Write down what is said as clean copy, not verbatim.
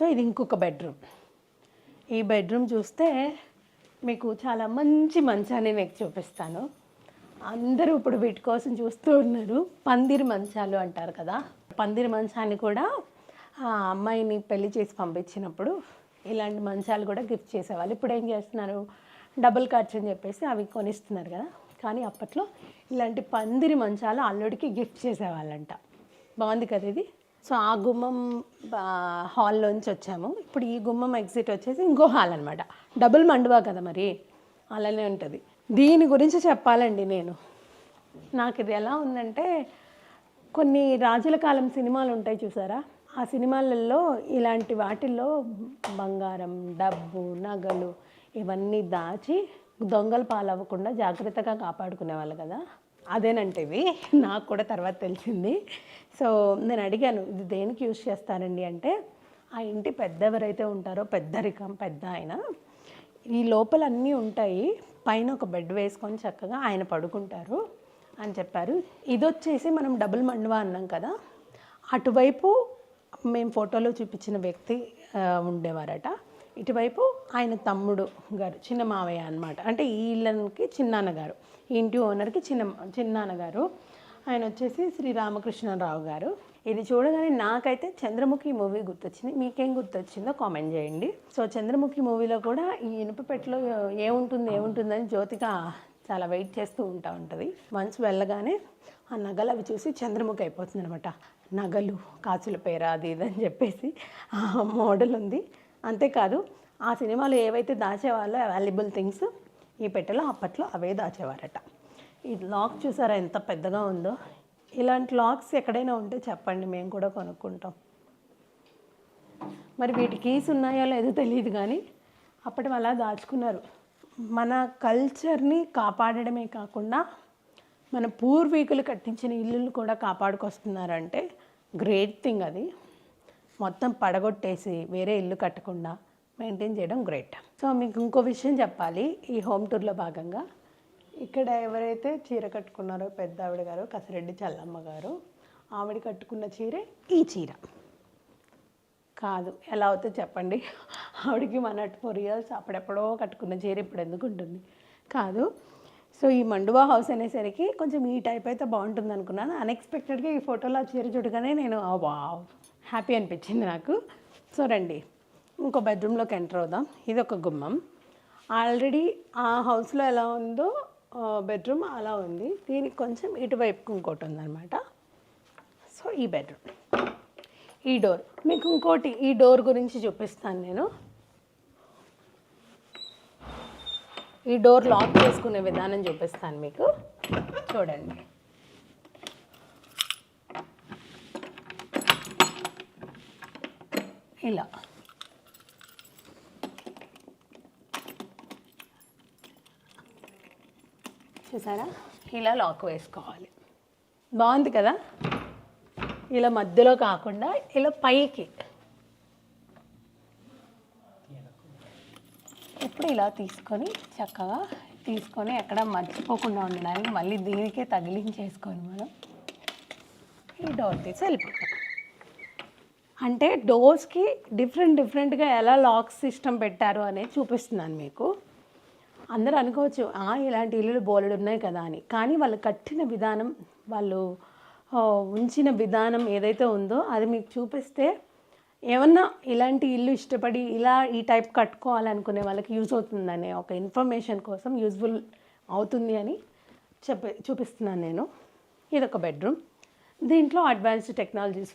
So ఇది ఇంకొక bedroom. ఈ బెడ్రూమ్ చూస్తే మీకు చాలా మంచి మంచాన్ని నేను చూపిస్తాను. అందరూ ఇప్పుడు వీటి కోసం చూస్తూ ఉన్నారు. పందిరి మంచాలు అంటారు కదా, పందిరి మంచాన్ని కూడా ఆ అమ్మాయిని పెళ్లి చేసి పంపించినప్పుడు ఇలాంటి మంచాలు కూడా గిఫ్ట్ చేసేవాళ్ళు. ఇప్పుడు ఏం చేస్తున్నారు, డబుల్ కార్డ్స్ అని చెప్పేసి అవి కొనిస్తున్నారు కదా. కానీ అప్పట్లో ఇలాంటి పందిరి మంచాలు అల్లుడికి గిఫ్ట్ చేసేవాళ్ళంట. బాగుంది కదా ఇది. సో ఆ గుమ్మం హాల్లోంచి వచ్చాము. ఇప్పుడు ఈ గుమ్మం ఎగ్జిట్ వచ్చేసి ఇంకో హాల్ అనమాట. డబుల్ మండువా కదా, మరి అలానే ఉంటుంది. దీని గురించి చెప్పాలండి నేను. నాకు ఇది ఎలా ఉందంటే, కొన్ని రాజుల కాలం సినిమాలు ఉంటాయి చూసారా, ఆ సినిమాలలో ఇలాంటి వాటిల్లో బంగారం, డబ్బు, నగలు ఇవన్నీ దాచి దొంగలు పాలవ్వకుండా జాగ్రత్తగా కాపాడుకునేవాళ్ళు కదా, అదేనంటే ఇవి. నాకు కూడా తర్వాత తెలిసింది. సో నేను అడిగాను, ఇది దేనికి యూజ్ చేస్తారండి అంటే, ఆ ఇంటి పెద్ద ఎవరైతే ఉంటారో, పెద్దరికం పెద్ద ఆయన, ఈ లోపల అన్నీ ఉంటాయి, పైన ఒక బెడ్ వేసుకొని చక్కగా ఆయన పడుకుంటారు అని చెప్పారు. ఇది వచ్చేసి మనం డబుల్ మండువా అన్నాం కదా, అటువైపు మేము ఫోటోలో చూపించిన వ్యక్తి ఉండేవారట. ఇటువైపు ఆయన తమ్ముడు గారు, చిన్న మావయ్య అనమాట. అంటే ఈ ఇళ్ళకి చిన్నాన్నగారు, ఈ ఇంటి ఓనర్కి చిన్నాన్నగారు. ఆయన వచ్చేసి శ్రీ రామకృష్ణరావు గారు. ఇది చూడగానే నాకైతే చంద్రముఖి మూవీ గుర్తొచ్చింది. మీకేం గుర్తొచ్చిందో కామెంట్ చేయండి. సో చంద్రముఖి మూవీలో కూడా ఈ ఇనుప పెట్టెలో ఏముంటుందని జ్యోతిక చాలా వెయిట్ చేస్తూ ఉంటుంది. మంచు వెళ్ళగానే ఆ నగలు అవి చూసి చంద్రముఖి అయిపోతుంది అనమాట. నగలు, కాసుల పేర, అది ఇదని చెప్పేసి ఆ మోడల్ ఉంది. అంతేకాదు ఆ సినిమాలో ఏవైతే దాచేవాళ్ళో అవైలబుల్ థింగ్స్ ఈ పెట్టెలో అప్పట్లో అవే దాచేవారట. ఈ లాక్ చూసారా ఎంత పెద్దగా ఉందో. ఇలాంటి లాక్స్ ఎక్కడైనా ఉంటే చెప్పండి, మేము కూడా కొనుక్కుంటాం. మరి వీటి కీస్ ఉన్నాయో లేదో తెలియదు, కానీ అప్పటి అలా దాచుకున్నారు. మన కల్చర్ని కాపాడడమే కాకుండా మన పూర్వీకులు కట్టించిన ఇల్లులు కూడా కాపాడుకొస్తున్నారంటే గ్రేట్ థింగ్ అది. మొత్తం పడగొట్టేసి వేరే ఇల్లు కట్టకుండా మెయింటైన్ చేయడం గ్రేట్. సో మీకు ఇంకో విషయం చెప్పాలి ఈ హోమ్ టూర్లో భాగంగా. ఇక్కడ ఎవరైతే చీర కట్టుకున్నారో పెద్ద ఆవిడ గారు, కసిరెడ్డి చల్లమ్మ గారు, ఆవిడ కట్టుకున్న చీరే ఈ చీర కాదు. ఎలా అవుతుందో చెప్పండి, ఆవిడకి 104 years అప్పుడెప్పుడో కట్టుకున్న చీర ఇప్పుడు ఎందుకు ఉంటుంది కాదు. సో ఈ మండువా హౌస్ అనేసరికి కొంచెం ఈ టైప్ అయితే బాగుంటుంది అనుకున్నాను. అన్ఎక్స్పెక్టెడ్గా ఈ ఫోటోలో ఆ చీర చూడగానే నేను వావ్ హ్యాపీ అనిపించింది నాకు. సో రండి ఇంకో బెడ్రూమ్లోకి ఎంటర్ అవుదాం. ఇది ఒక గుమ్మం. ఆల్రెడీ ఆ హౌస్లో ఎలా ఉందో బెడ్రూమ్ అలా ఉంది. దీనికి కొంచెం ఇటువైపుకి ఇంకోటి ఉందన్నమాట. సో ఈ బెడ్రూమ్, ఈ డోర్. మీకు ఇంకోటి ఈ డోర్ గురించి చూపిస్తాను నేను. ఈ డోర్ లాక్ చేసుకునే విధానం చూపిస్తాను మీకు, చూడండి. ఇలా చూసారా, ఇలా లాక్ వేసుకోవాలి. బాగుంది కదా. ఇలా మధ్యలో కాకుండా ఇలా పైకి ఇప్పుడు ఇలా తీసుకొని చక్కగా తీసుకొని ఎక్కడ మర్చిపోకుండా ఉండడానికి మళ్ళీ దీనికే తగిలించేసుకొని మనం ఈ డోర్ తీసి వెళ్ళిపోతాం. అంటే డోర్స్కి డిఫరెంట్గా ఎలా లాక్ సిస్టమ్ పెట్టారు అనేది చూపిస్తున్నాను మీకు. అందరూ అనుకోవచ్చు ఇలాంటి ఇల్లులు బోలెడు ఉన్నాయి కదా అని, కానీ వాళ్ళు కట్టిన విధానం, వాళ్ళు ఉంచిన విధానం ఏదైతే ఉందో అది మీకు చూపిస్తే ఏమన్నా ఇలాంటి ఇల్లు ఇష్టపడి ఇలా ఈ టైప్ కట్టుకోవాలనుకునే వాళ్ళకి యూజ్ అవుతుందనే ఒక ఇన్ఫర్మేషన్ కోసం యూజ్ఫుల్ అవుతుంది అని చూపిస్తున్నాను నేను. ఇదొక బెడ్రూమ్. దీంట్లో అడ్వాన్స్డ్ టెక్నాలజీస్